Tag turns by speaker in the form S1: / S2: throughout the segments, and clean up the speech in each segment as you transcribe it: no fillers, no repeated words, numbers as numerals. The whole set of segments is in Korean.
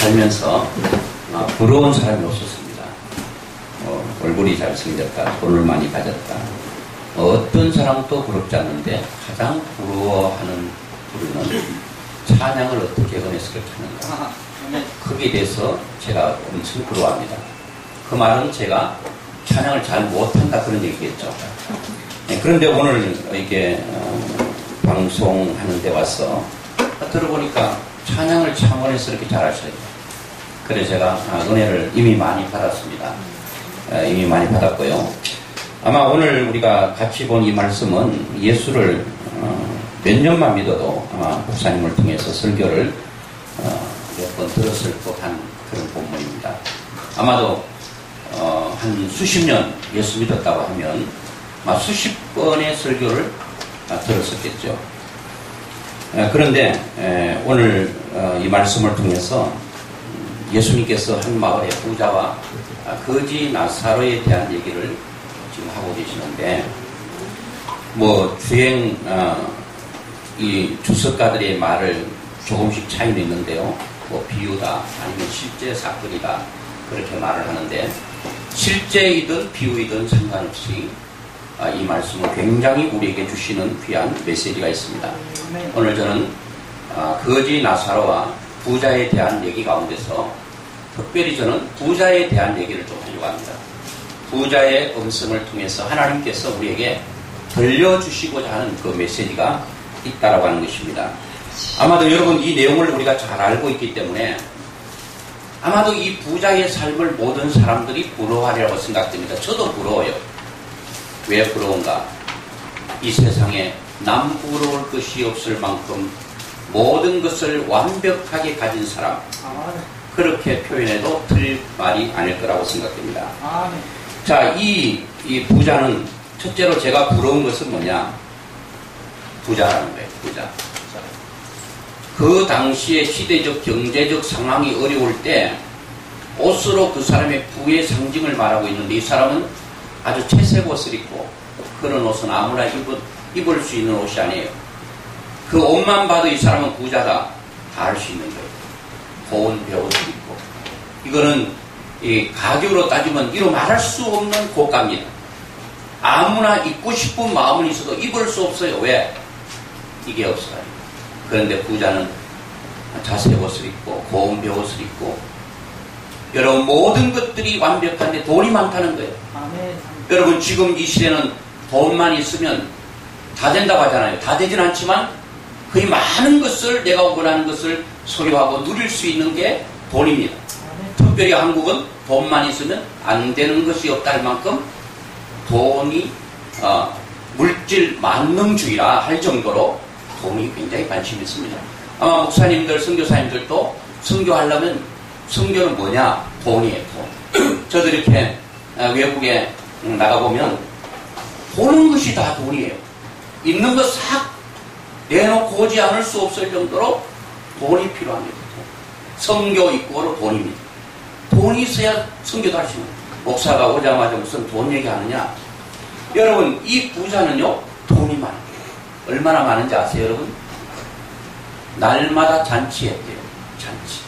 S1: 살면서 부러운 사람이 없었습니다. 얼굴이 잘생겼다, 돈을 많이 가졌다. 어떤 사람도 부럽지 않는데 가장 부러워하는 부류는 찬양을 어떻게 은혜스럽게 하는가. 거기에 대해서 제가 엄청 부러워합니다. 그 말은 제가 찬양을 잘 못한다 그런 얘기겠죠. 그런데 오늘 이렇게 방송하는 데 와서 들어보니까 찬양을 참 은혜스럽게 잘하셔요. 그래서 제가 은혜를 이미 많이 받았습니다. 이미 많이 받았고요. 아마 오늘 우리가 같이 본 이 말씀은 예수를 몇 년만 믿어도 아마 목사님을 통해서 설교를 몇 번 들었을 법한 그런 본문입니다. 아마도 한 수십 년 예수 믿었다고 하면 수십 번의 설교를 들었었겠죠. 그런데 오늘 이 말씀을 통해서 예수님께서 한 마을의 부자와 거지 나사로에 대한 얘기를 지금 하고 계시는데, 주행 이 주석가들의 말을 조금씩 차이는 있는데요. 비유다 아니면 실제 사건이다 그렇게 말을 하는데, 실제이든 비유이든 상관없이 이 말씀은 굉장히 우리에게 주시는 귀한 메시지가 있습니다. 오늘 저는 거지 나사로와 부자에 대한 얘기 가운데서 특별히 저는 부자에 대한 얘기를 좀 하려고 합니다. 부자의 음성을 통해서 하나님께서 우리에게 들려주시고자 하는 그 메시지가 있다라고 하는 것입니다. 아마도 여러분 이 내용을 우리가 잘 알고 있기 때문에 아마도 이 부자의 삶을 모든 사람들이 부러워하리라고 생각됩니다. 저도 부러워요. 왜 부러운가? 이 세상에 남 부러울 것이 없을 만큼 모든 것을 완벽하게 가진 사람, 그렇게 표현해도 틀릴 말이 아닐 거라고 생각됩니다. 자, 이 부자는 첫째로 제가 부러운 것은 뭐냐? 부자라는 거예요. 부자. 그 당시에 시대적 경제적 상황이 어려울 때 옷으로 그 사람의 부의 상징을 말하고 있는데, 이 사람은 아주 채색 옷을 입고, 그런 옷은 아무나 입을 수 있는 옷이 아니에요. 그 옷만 봐도 이 사람은 부자다 다 알 수 있는 거예요. 고운 배옷을 입고, 이거는 이 가격으로 따지면 이로 말할 수 없는 고가입니다. 아무나 입고 싶은 마음은 있어도 입을 수 없어요. 왜? 이게 없어요. 그런데 부자는 자색 옷을 입고 고운 배옷을 입고, 여러분 모든 것들이 완벽한데 돈이 많다는 거예요. 여러분 지금 이 시대는 돈만 있으면 다 된다고 하잖아요. 다 되진 않지만 거의 많은 것을, 내가 원하는 것을 소유하고 누릴 수 있는 게 돈입니다. 특별히 한국은 돈만 있으면 안 되는 것이 없다 할 만큼 돈이 물질 만능주의라 할 정도로 돈이 굉장히 관심이 있습니다. 아마 목사님들, 선교사님들도 선교하려면 선교는 뭐냐? 돈이에요. 돈. 저도 이렇게 외국에 나가보면 보는 것이 다 돈이에요. 있는 거 싹 내놓고 오지 않을 수 없을 정도로 돈이 필요합니다. 선교 입국으로 돈입니다. 돈이 있어야 선교도 할 수 있는. 목사가 오자마자 무슨 돈 얘기하느냐? 여러분 이 부자는요 돈이 많아요. 얼마나 많은지 아세요 여러분? 날마다 잔치했대요. 잔치.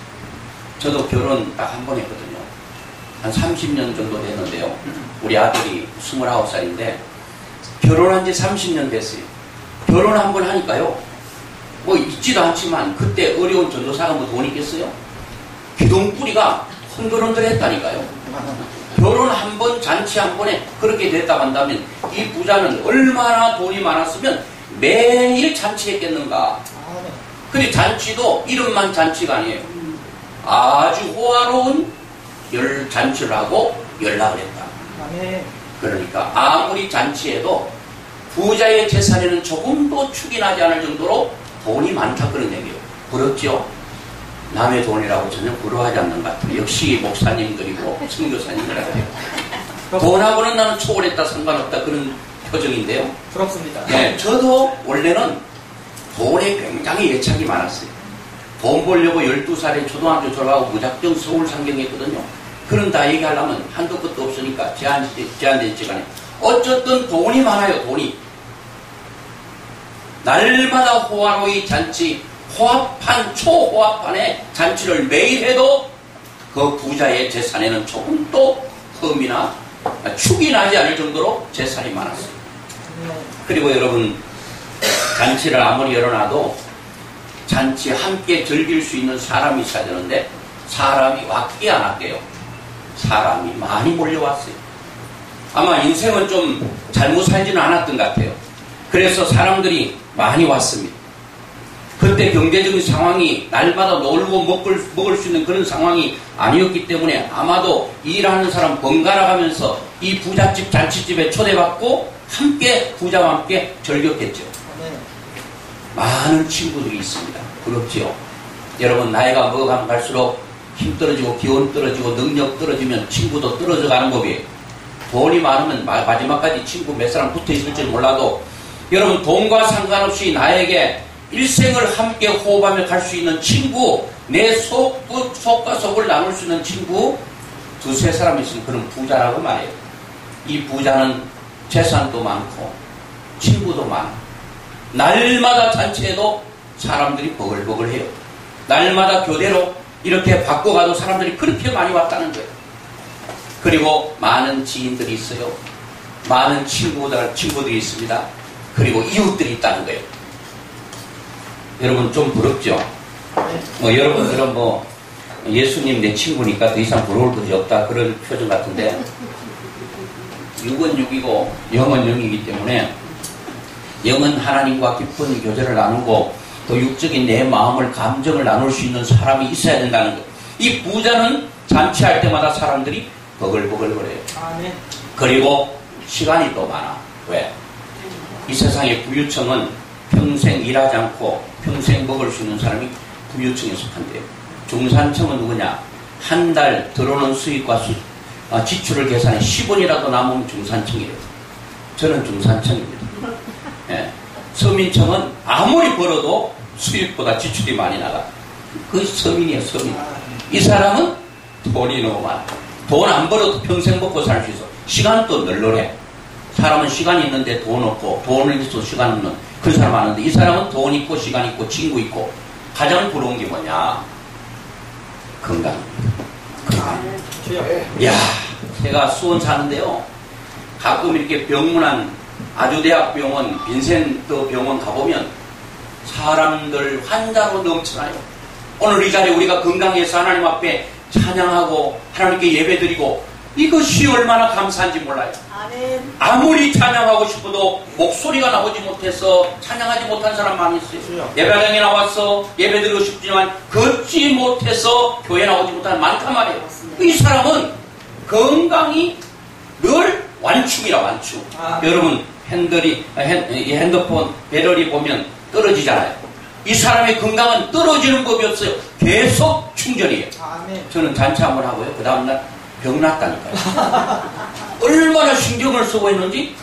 S1: 저도 결혼 딱 한 번 했거든요. 한 30년 정도 됐는데요. 우리 아들이 29살인데 결혼한 지 30년 됐어요. 결혼 한 번 하니까요, 있지도 않지만 그때 어려운 전도사가 돈이 있겠어요? 기둥뿌리가 흔들흔들 했다니까요. 결혼 한 번, 잔치 한 번에 그렇게 됐다고 한다면 이 부자는 얼마나 돈이 많았으면 매일 잔치했겠는가. 근데 잔치도 이름만 잔치가 아니에요. 아주 호화로운 잔치를 하고 연락을 했다. 그러니까 아무리 잔치해도 부자의 재산에는 조금도 축이 나지 않을 정도로 돈이 많다 그런 얘기예요. 부럽죠? 남의 돈이라고 전혀 부러워하지 않는 것 같아요. 역시 목사님들이고 선교사님들이에요. 돈하고는 나는 초월했다 상관없다 그런 표정인데요.
S2: 부럽습니다.
S1: 네, 저도 원래는 돈에 굉장히 애착이 많았어요. 돈 벌려고 12살에 초등학교 졸업하고 무작정 서울 상경했거든요. 그런 다 얘기하려면 한도 끝도 없으니까 제한된 시간에 어쨌든 돈이 많아요. 돈이 날마다 호화로이 잔치, 호합한 초호합판의 잔치를 매일 해도 그 부자의 재산에는 조금도 흠이나 축이 나지 않을 정도로 재산이 많았어요. 그리고 여러분, 잔치를 아무리 열어놔도 잔치 함께 즐길 수 있는 사람이 있어야 되는데 사람이 왔게 안 왔게요. 사람이 많이 몰려왔어요. 아마 인생은 좀 잘못 살지는 않았던 것 같아요. 그래서 사람들이 많이 왔습니다. 그때 경제적인 상황이 날마다 놀고 먹을 수 있는 그런 상황이 아니었기 때문에 아마도 일하는 사람 번갈아 가면서 이 부잣집 잔치집에 초대받고 함께 부자와 함께 즐겼겠죠. 많은 친구들이 있습니다. 그렇지요. 여러분, 나이가 먹어가면 갈수록 힘 떨어지고 기운 떨어지고 능력 떨어지면 친구도 떨어져 가는 법이에요. 돈이 많으면 마지막까지 친구 몇 사람 붙어 있을지 몰라도 여러분, 돈과 상관없이 나에게 일생을 함께 호흡하며 갈 수 있는 친구, 내 속과 속을 나눌 수 있는 친구 두세 사람 있으면 그런 부자라고 말해요. 이 부자는 재산도 많고 친구도 많아. 날마다 잔치에도 사람들이 버글버글해요. 날마다 교대로 이렇게 바꿔가도 사람들이 그렇게 많이 왔다는 거예요. 그리고 많은 지인들이 있어요. 많은 친구들이 있습니다. 그리고 이웃들이 있다는 거예요. 여러분, 좀 부럽죠? 여러분들은 예수님 내 친구니까 더 이상 부러울 것이 없다, 그런 표정 같은데, 육은 육이고 영은 영이기 때문에 영은 하나님과 깊은 교제를 나누고 또 육적인 내 마음을, 감정을 나눌 수 있는 사람이 있어야 된다는 거예요. 이 부자는 잔치할 때마다 사람들이 버글버글거려요. 그리고 시간이 또 많아. 왜? 이 세상의 부유층은 평생 일하지 않고 평생 먹을 수 있는 사람이 부유층에 속한대요. 중산층은 누구냐? 한 달 들어오는 수익과 지출을 계산해 10원이라도 남으면 중산층이래요. 저는 중산층입니다. 예. 서민층은 아무리 벌어도 수익보다 지출이 많이 나가. 그것이 서민이에요, 서민. 이 사람은 돈이 너무 많아. 돈 안 벌어도 평생 먹고 살 수 있어. 시간도 널널해. 사람은 시간이 있는데 돈 없고, 돈을 있어도 시간 없는 그 사람 많은데, 이 사람은 돈 있고 시간 있고 친구 있고. 가장 부러운 게 뭐냐? 건강입니다. 건강. 야, 제가 수원 사는데요, 가끔 이렇게 병문안, 아주대학병원, 빈센트 병원 가보면 사람들 환자로 넘쳐나요. 오늘 이 자리에 우리가 건강해서 하나님 앞에 찬양하고 하나님께 예배드리고, 이것이 얼마나 감사한지 몰라요. 아무리 찬양하고 싶어도 목소리가 나오지 못해서 찬양하지 못한 사람 많이 있어요. 예배당에 나와서 예배드리고 싶지만 걷지 못해서 교회 나오지 못한 많단 말이에요. 이 사람은 건강이 늘 완충이라, 완충. 여러분, 핸드폰 배터리 보면 떨어지잖아요. 이 사람의 건강은 떨어지는 법이 없어요. 계속 충전이에요. 저는 잔치 한번 하고요, 그 다음날 병 났다니까요. 얼마나 신경을 쓰고 있는지.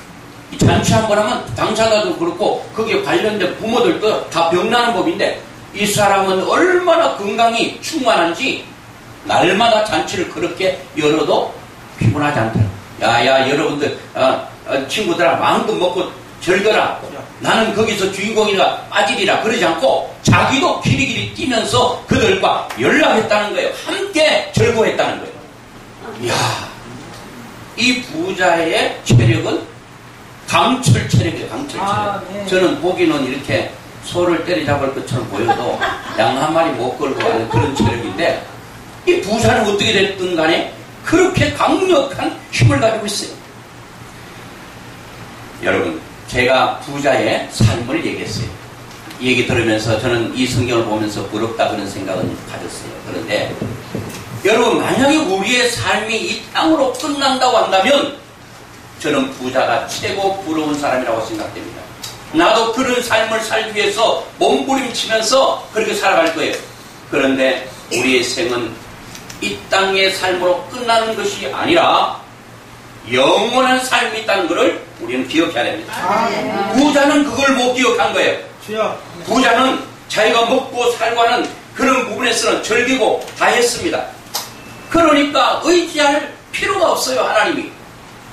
S1: 이 잔치 한번 하면 당사자도 그렇고 거기에 관련된 부모들도 다 병나는 법인데, 이 사람은 얼마나 건강이 충만한지 날마다 잔치를 그렇게 열어도 피곤하지 않다. 야야, 여러분들 친구들아 마음껏 먹고 즐겨라. 나는 거기서 주인공이라 빠지리라 그러지 않고 자기도 기리기리 뛰면서 그들과 연락했다는 거예요. 함께 즐거워했다는 거예요. 이야, 이 부자의 체력은 강철 체력이에요. 강철 체력. 저는 보기는 이렇게 소를 때리잡을 것처럼 보여도 양 한 마리 못 걸고 가는 그런 체력인데, 이 부자는 어떻게 됐든 간에 그렇게 강력한 힘을 가지고 있어요. 여러분, 제가 부자의 삶을 얘기했어요. 이 얘기 들으면서 저는 이 성경을 보면서 부럽다 그런 생각은 가졌어요. 그런데 여러분, 만약에 우리의 삶이 이 땅으로 끝난다고 한다면 저는 부자가 최고 부러운 사람이라고 생각됩니다. 나도 그런 삶을 살기 위해서 몸부림치면서 그렇게 살아갈 거예요. 그런데 우리의 생은 이 땅의 삶으로 끝나는 것이 아니라 영원한 삶이 있다는 것을 우리는 기억해야 됩니다. 부자는 그걸 못 기억한 거예요. 부자는 자기가 먹고 살고 하는 그런 부분에서는 즐기고 다 했습니다. 그러니까 의지할 필요가 없어요, 하나님이.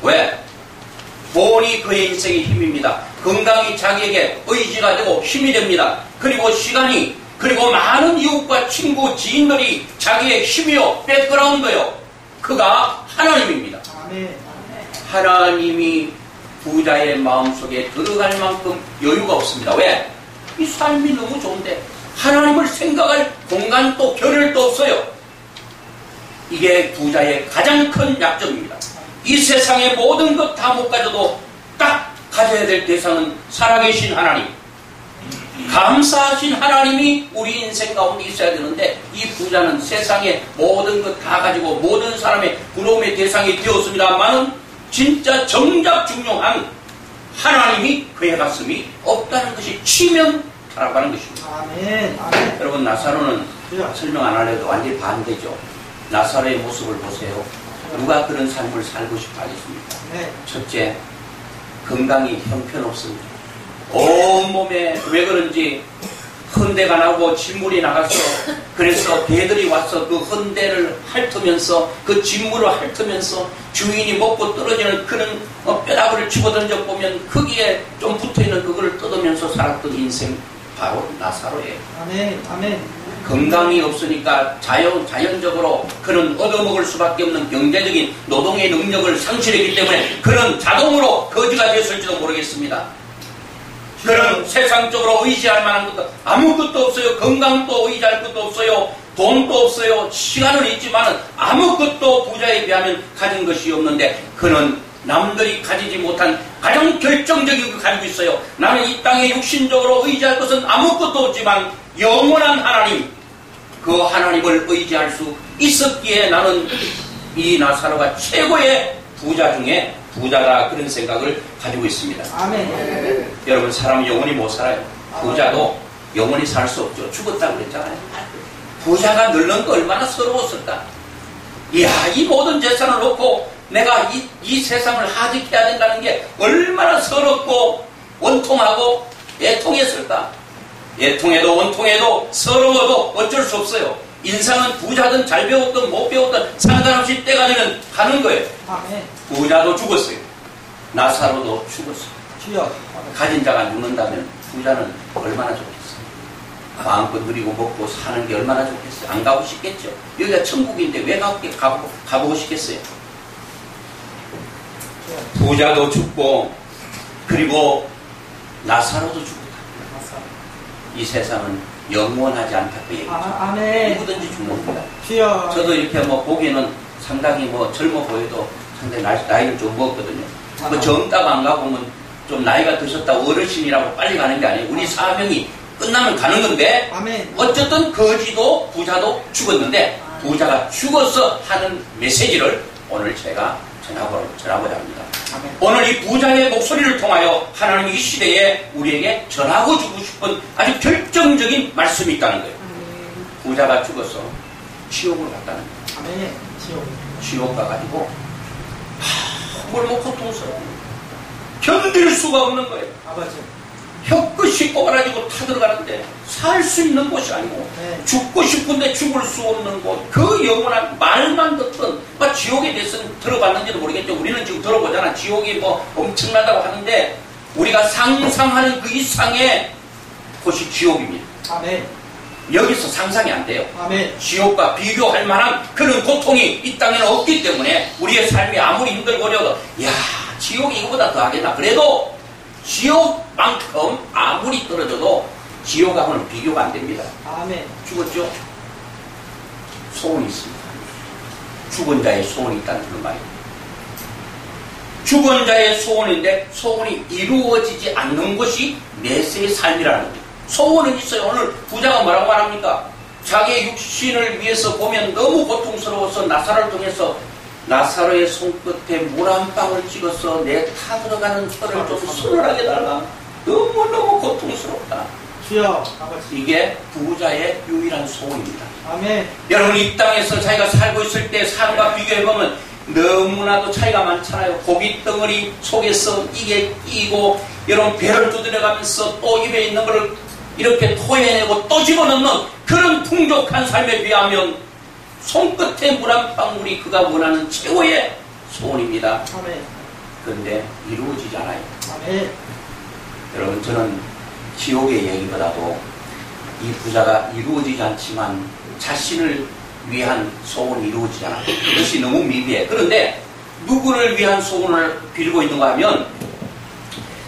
S1: 왜? 돈이 그의 인생의 힘입니다. 건강이 자기에게 의지가 되고 힘이 됩니다. 그리고 시간이 그리고 많은 이웃과 친구, 지인들이 자기의 힘이요, 백그라운드요. 그가 하나님입니다.
S2: 아멘.
S1: 하나님이 부자의 마음속에 들어갈 만큼 여유가 없습니다. 왜? 이 삶이 너무 좋은데 하나님을 생각할 공간도 겨를도 없어요. 이게 부자의 가장 큰 약점입니다. 이 세상의 모든 것 다 못 가져도 딱 가져야 될 대상은 살아계신 하나님, 감사하신 하나님이 우리 인생 가운데 있어야 되는데, 이 부자는 세상의 모든 것 다 가지고 모든 사람의 부러움의 대상이 되었습니다만은 진짜 정작 중요한 하나님이 그의 가슴이 없다는 것이 치명타라고 하는 것입니다.
S2: 아멘. 아멘.
S1: 여러분, 나사로는
S2: 주여.
S1: 설명 안 하려도 완전히 반대죠. 나사로의 모습을 보세요. 누가 그런 삶을 살고 싶어 하겠습니까?
S2: 네.
S1: 첫째, 건강이 형편없습니다. 온몸에 왜 그런지 헌대가 나고 진물이 나가서, 그래서 개들이 와서 그 헌대를 핥으면서, 그 진물을 핥으면서 주인이 먹고 떨어지는 그런 뼈다귀를 집어던져 보면 거기에 좀 붙어있는 그거를 뜯으면서 살았던 인생, 바로 나사로예요.
S2: 아멘. 아멘.
S1: 건강이 없으니까 자연적으로 그런 얻어먹을 수밖에 없는 경제적인 노동의 능력을 상실했기 때문에 그런 자동으로 거지가 됐을지도 모르겠습니다. 그런 세상적으로 의지할 만한 것도 아무것도 없어요. 건강도 의지할 것도 없어요. 돈도 없어요. 시간은 있지만 아무것도 부자에 비하면 가진 것이 없는데, 그는 남들이 가지지 못한 가장 결정적인 걸 가지고 있어요. 나는 이 땅에 육신적으로 의지할 것은 아무것도 없지만 영원한 하나님, 그 하나님을 의지할 수 있었기에 나는 이 나사로가 최고의 부자 중에 부자다, 그런 생각을 가지고 있습니다.
S2: 아멘.
S1: 여러분, 사람은 영원히 못 살아요. 부자도 영원히 살 수 없죠. 죽었다고 그랬잖아요. 부자가 늙는 거 얼마나 서러웠을까. 이야, 이 모든 재산을 놓고 내가 이 세상을 하직해야 된다는 게 얼마나 서럽고 원통하고 애통했을까. 애통해도 원통해도 서러워도 어쩔 수 없어요. 인생은 부자든 잘 배웠든 못 배웠든 상관없이 때가 되면 가는 거예요.
S2: 아멘.
S1: 부자도 죽었어요. 나사로도 죽었어요.
S2: 주여.
S1: 가진 자가 죽는다면 부자는 얼마나 좋겠어요. 마음껏 누리고 먹고 사는 게 얼마나 좋겠어요. 안 가고 싶겠죠. 여기가 천국인데 왜 가보고 싶겠어요. 부자도 죽고 그리고 나사로도 죽었다. 이 세상은 영원하지 않다고 얘기죠.
S2: 아멘.
S1: 누구든지 죽는다.
S2: 주여.
S1: 저도 이렇게 보기에는 상당히 젊어 보여도 상당히 나이를 좀 먹었거든요. 젊다고 안 가보면 좀 나이가 드셨다고 어르신이라고 빨리 가는 게 아니에요. 우리 사명이 끝나면 가는 건데,
S2: 아멘.
S1: 어쨌든 거지도 부자도 죽었는데 부자가 죽어서 하는 메시지를 오늘 제가 전하고자 합니다.
S2: 아멘.
S1: 오늘 이 부자의 목소리를 통하여 하나님이 이 시대에 우리에게 전하고 주고 싶은 아주 결정적인 말씀이 있다는 거예요. 부자가 죽어서 지옥으로 갔다는 거예요.
S2: 아멘.
S1: 지옥 가가지고 뭘 고통스러워 견딜 수가 없는 거예요.
S2: 아버지.
S1: 혀끝이 꼬가라지고 타들어가는데 살 수 있는 곳이 아니고,
S2: 네.
S1: 죽고 싶은데 죽을 수 없는 곳, 그 영원한 말만 듣던 지옥에 대해서는 들어봤는지도 모르겠죠. 우리는 지금 들어보잖아. 지옥이 엄청나다고 하는데 우리가 상상하는 그 이상의 곳이 지옥입니다.
S2: 아멘.
S1: 여기서 상상이 안 돼요.
S2: 아멘.
S1: 지옥과 비교할 만한 그런 고통이 이 땅에는 없기 때문에 우리의 삶이 아무리 힘들고려도 야, 지옥이 이거보다 더 하겠나. 그래도 지옥만큼 아무리 떨어져도 지옥하고는 비교가 안 됩니다.
S2: 아멘.
S1: 죽었죠? 소원이 있습니다. 죽은 자의 소원이 있다는 그런 말입니다. 죽은 자의 소원인데 소원이 이루어지지 않는 것이 내세의 삶이라는 겁니다. 소원은 있어요. 오늘 부자가 뭐라고 말합니까? 자기의 육신을 위해서 보면 너무 고통스러워서 나사로를 통해서 나사로의 손끝에 물 한 방울 찍어서 내 타 들어가는 혀를 좀 서늘하게 달라. 너무너무 고통스럽다.
S2: 주여. 아버지.
S1: 이게 부자의 유일한 소원입니다.
S2: 아멘.
S1: 여러분, 이 땅에서 자기가 살고 있을 때 삶과 비교해보면 너무나도 차이가 많잖아요. 고기 덩어리 속에서 이게 끼고, 여러분 배를 두드려가면서 또 입에 있는 것을 이렇게 토해내고 또 집어넣는 그런 풍족한 삶에 비하면 손끝에 물 한 방울이 그가 원하는 최고의 소원입니다.
S2: 아멘.
S1: 그런데 이루어지지 않아요.
S2: 아멘.
S1: 여러분, 저는 지옥의 얘기보다도 이 부자가 이루어지지 않지만 자신을 위한 소원이 이루어지잖아. 그것이 너무 미비해. 그런데 누구를 위한 소원을 빌고 있는가 하면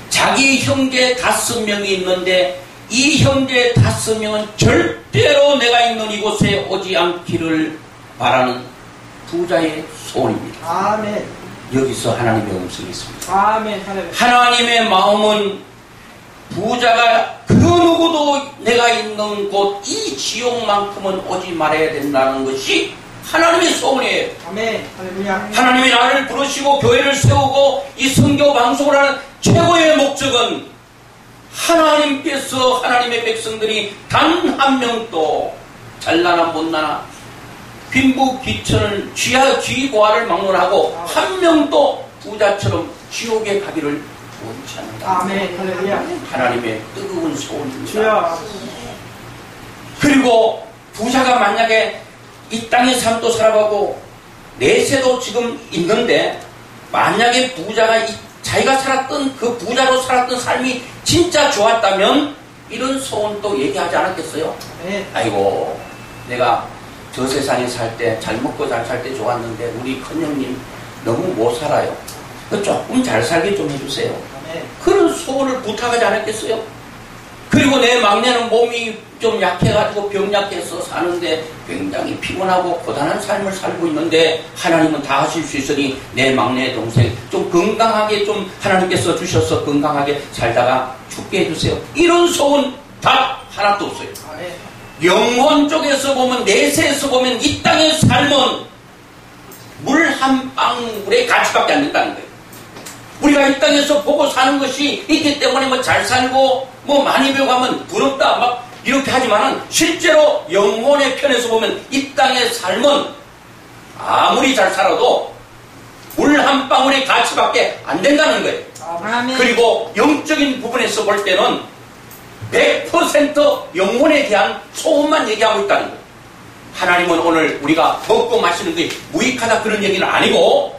S1: 자기 형제 5명이 있는데 이 형제 5명은 절대로 내가 있는 이곳에 오지 않기를 바라는 부자의 소원입니다.
S2: 아멘.
S1: 여기서 하나님의 음성이 있습니다.
S2: 아멘. 할렐루야.
S1: 하나님의 마음은 부자가 그 누구도 내가 있는 곳 이 지옥만큼은 오지 말아야 된다는 것이 하나님의 소원이에요.
S2: 아멘. 할렐루야.
S1: 하나님이 나를 부르시고 교회를 세우고 이 선교 방송을 하는 최고의 목적은 하나님께서 하나님의 백성들이 단 한 명도 잘나나 못나나 빈부귀천을 쥐고아를 막론하고 한 명도 부자처럼 지옥에 가기를 원치 않는다.
S2: 아멘. 할렐루야.
S1: 하나님의 뜨거운 소원입니다.
S2: 주여.
S1: 그리고 부자가 만약에 이 땅의 삶도 살아가고 내세도 지금 있는데 만약에 부자가 자기가 살았던 그 부자로 살았던 삶이 진짜 좋았다면 이런 소원도 얘기하지 않았겠어요?
S2: 아멘.
S1: 아이고 내가 저 세상에 살 때 잘 먹고 잘 살 때 좋았는데 우리 큰형님 너무 못 살아요. 조금 잘 살게 좀 해주세요.
S2: 아멘.
S1: 그런 소원을 부탁하지 않았겠어요? 그리고 내 막내는 몸이 좀 약해가지고 병약해서 사는데 굉장히 피곤하고 고단한 삶을 살고 있는데 하나님은 다 하실 수 있으니 내 막내 동생 좀 건강하게 좀 하나님께서 주셔서 건강하게 살다가 죽게 해주세요. 이런 소원 다 하나도 없어요.
S2: 아멘.
S1: 영혼 쪽에서 보면 내세에서 보면 이 땅의 삶은 물 한 방울의 가치밖에 안 된다는 거예요. 우리가 이 땅에서 보고 사는 것이 있기 때문에 뭐 잘 살고 뭐 많이 배우고 하면 부럽다 막 이렇게 하지만은 실제로 영혼의 편에서 보면 이 땅의 삶은 아무리 잘 살아도 물 한 방울의 가치밖에 안 된다는 거예요.
S2: 아멘.
S1: 그리고 영적인 부분에서 볼 때는 100% 영혼에 대한 소원만 얘기하고 있다는 거예요. 하나님은 오늘 우리가 먹고 마시는 게 무익하다 그런 얘기는 아니고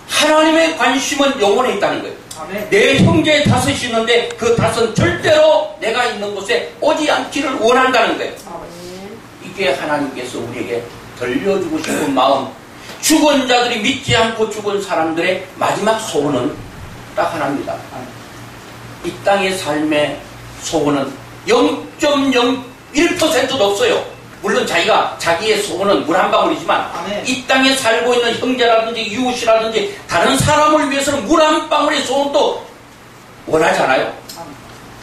S1: 하나님의 관심은 영혼에 있다는 거예요.
S2: 아멘.
S1: 내 형제 5이 있는데 그 5은 절대로 내가 있는 곳에 오지 않기를 원한다는 거예요.
S2: 아멘.
S1: 이게 하나님께서 우리에게 들려주고 싶은 마음. 죽은 자들이 믿지 않고 죽은 사람들의 마지막 소원은 딱 하나입니다. 이 땅의 삶의 소원은 0.01%도 없어요. 물론 자기의 소원은 물 한 방울이지만
S2: 아멘.
S1: 이 땅에 살고 있는 형제라든지 이웃이라든지 다른 사람을 위해서는 물 한 방울의 소원도 원하지 않아요.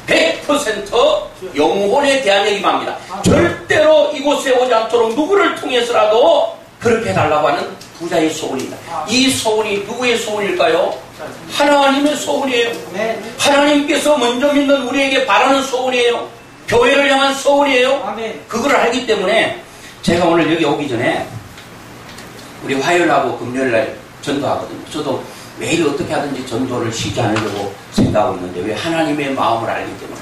S1: 100% 영혼에 대한 얘기만 합니다. 절대로 이곳에 오지 않도록 누구를 통해서라도 그렇게 해달라고 하는 부자의 소원입니다. 이 소원이 누구의 소원일까요? 하나님의 소원이에요.
S2: 아멘.
S1: 하나님께서 먼저 믿는 우리에게 바라는 소원이에요. 교회를 향한 소원이에요.
S2: 아멘.
S1: 그걸 알기 때문에 제가 오늘 여기 오기 전에 우리 화요일하고 금요일날 전도하거든요. 저도 매일 어떻게 하든지 전도를 쉬지 않으려고 생각하고 있는데 왜 하나님의 마음을 알기 때문에.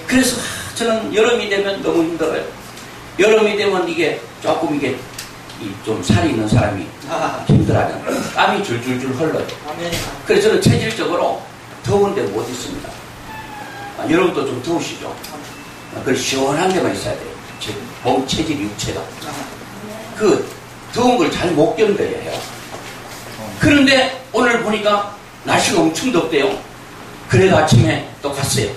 S1: 그래서 저는 여름이 되면 너무 힘들어요. 여름이 되면 이게 조금 이게 좀 살이 있는 사람이 힘들어하잖아요. 땀이 줄줄줄 흘러요.
S2: 아멘.
S1: 그래서 저는 체질적으로 더운데 못 있습니다. 여러분도 좀 더우시죠? 그걸 시원한 데만 있어야 돼요. 몸 체질 육체가. 그 더운 걸 잘 못 견뎌야 해요. 그런데 오늘 보니까 날씨가 엄청 덥대요. 그래도 아침에 또 갔어요.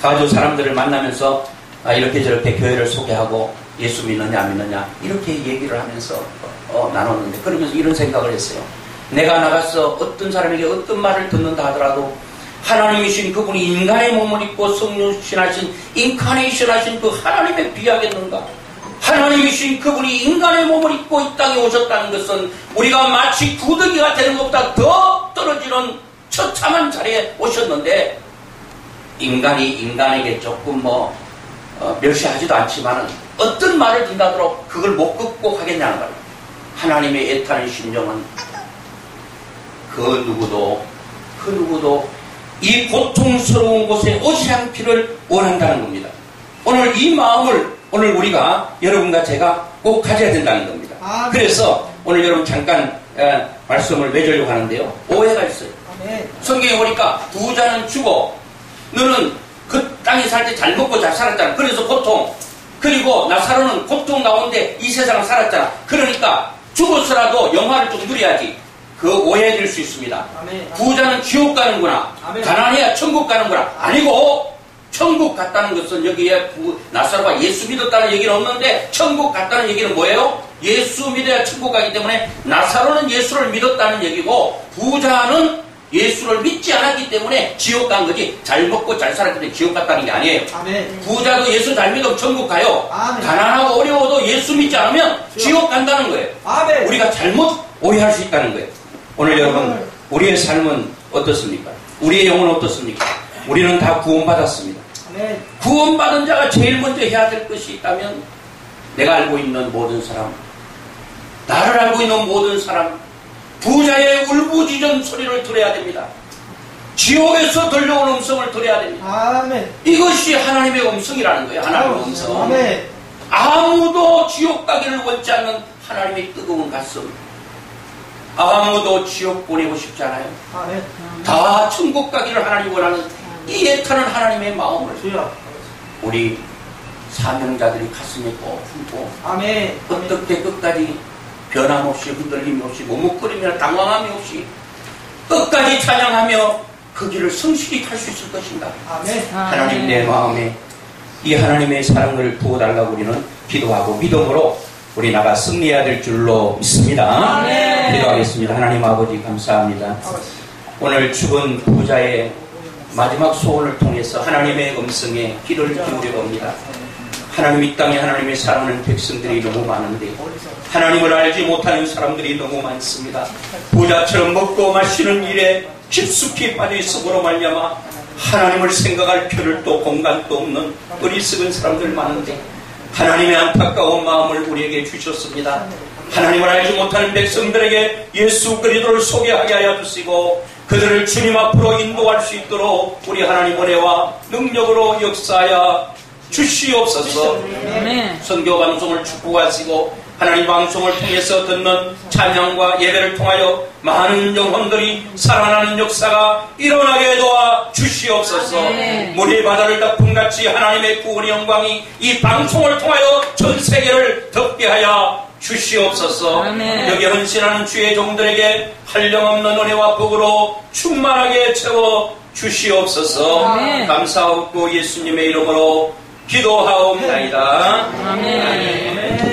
S1: 가가지고 사람들을 만나면서 이렇게 저렇게 교회를 소개하고 예수 믿느냐 안 믿느냐 이렇게 얘기를 하면서 나눴는데 그러면서 이런 생각을 했어요. 내가 나가서 어떤 사람에게 어떤 말을 듣는다 하더라도 하나님이신 그분이 인간의 몸을 입고 성육신하신 인카네이션 하신 그 하나님에 비하겠는가? 하나님이신 그분이 인간의 몸을 입고 이 땅에 오셨다는 것은 우리가 마치 구더기가 되는 것보다 더 떨어지는 처참한 자리에 오셨는데 인간이 인간에게 조금 멸시하지도 않지만은 어떤 말을 듣는다더라도 그걸 못 극복하겠냐는 거예요. 하나님의 애타는 심정은 그 누구도 이 고통스러운 곳에 오지 않기를 원한다는 겁니다. 오늘 이 마음을 오늘 우리가 여러분과 제가 꼭 가져야 된다는 겁니다. 그래서 오늘 여러분 잠깐 말씀을 맺으려고 하는데요. 오해가 있어요. 성경에 보니까 부자는 죽어 너는 그 땅에 살 때 잘 먹고 잘 살았잖아. 그래서 보통 그리고 나사로는 고통 가운데 이 세상을 살았잖아. 그러니까 죽어서라도 영화를 좀 누려야지. 그 오해될 수 있습니다.
S2: 아멘.
S1: 부자는 지옥 가는구나.
S2: 아멘.
S1: 가난해야 천국 가는구나. 아니고 천국 갔다는 것은 여기에 나사로가 예수 믿었다는 얘기는 없는데 천국 갔다는 얘기는 뭐예요? 예수 믿어야 천국 가기 때문에 나사로는 예수를 믿었다는 얘기고 부자는 예수를 믿지 않았기 때문에 지옥 간 거지. 잘 먹고 잘 살았기 때문에 지옥 갔다는 게 아니에요.
S2: 아멘.
S1: 부자도 예수 잘 믿으면 천국 가요.
S2: 아멘.
S1: 가난하고 어려워도 예수 믿지 않으면 지옥 간다는 거예요.
S2: 아멘.
S1: 우리가 잘못 오해할 수 있다는 거예요. 오늘 여러분, 우리의 삶은 어떻습니까? 우리의 영혼은 어떻습니까? 우리는 다 구원받았습니다.
S2: 아멘.
S1: 구원받은 자가 제일 먼저 해야 될 것이 있다면 내가 알고 있는 모든 사람, 나를 알고 있는 모든 사람, 부자의 울부짖은 소리를 들어야 됩니다. 지옥에서 들려온 음성을 들어야 됩니다.
S2: 아멘.
S1: 이것이 하나님의 음성이라는 거예요. 하나님의 음성.
S2: 아멘.
S1: 아무도 지옥 가기를 원치 않는 하나님의 뜨거운 가슴. 아무도 지옥 보내고 싶지 않아요.
S2: 아멘.
S1: 다 천국 가기를 하나님 원하는 이 애타는 하나님의 마음을
S2: 주여.
S1: 우리 사명자들이 가슴에 꼭 품고
S2: 아멘.
S1: 어떻게 끝까지 변함없이 흔들림 없이 머뭇거리며 당황함이 없이 끝까지 찬양하며 그 길을 성실히 갈 수 있을 것인가.
S2: 아멘.
S1: 하나님 내 마음에 이 하나님의 사랑을 부어달라고 우리는 기도하고 믿음으로 우리 나가 승리해야 될 줄로 믿습니다.
S2: 아멘.
S1: 기도하겠습니다. 하나님 아버지 감사합니다. 오늘 죽은 부자의 마지막 소원을 통해서 하나님의 음성에 귀를 기울여 봅니다. 하나님 이 땅에 하나님의 사랑하는 백성들이 너무 많은데 하나님을 알지 못하는 사람들이 너무 많습니다. 부자처럼 먹고 마시는 일에 깊숙이 빠져있음으로 말미암아 하나님을 생각할 겨를도 공간도 없는 어리석은 사람들 많은데 하나님의 안타까운 마음을 우리에게 주셨습니다. 하나님을 알지 못하는 백성들에게 예수 그리스도를 소개하게 하여 주시고 그들을 주님 앞으로 인도할 수 있도록 우리 하나님 은혜와 능력으로 역사하여 주시옵소서. 선교 방송을 축복하시고 하나님 방송을 통해서 듣는 찬양과 예배를 통하여 많은 영혼들이 살아나는 역사가 일어나게 도와 주시옵소서. 물의 바다를 덮음같이 하나님의 구원의 영광이 이 방송을 통하여 전 세계를 덮게 하여 주시옵소서. 여기 헌신하는 주의 종들에게 한량없는 은혜와 복으로 충만하게 채워 주시옵소서. 감사하고 예수님의 이름으로 기도하옵나이다. 아멘.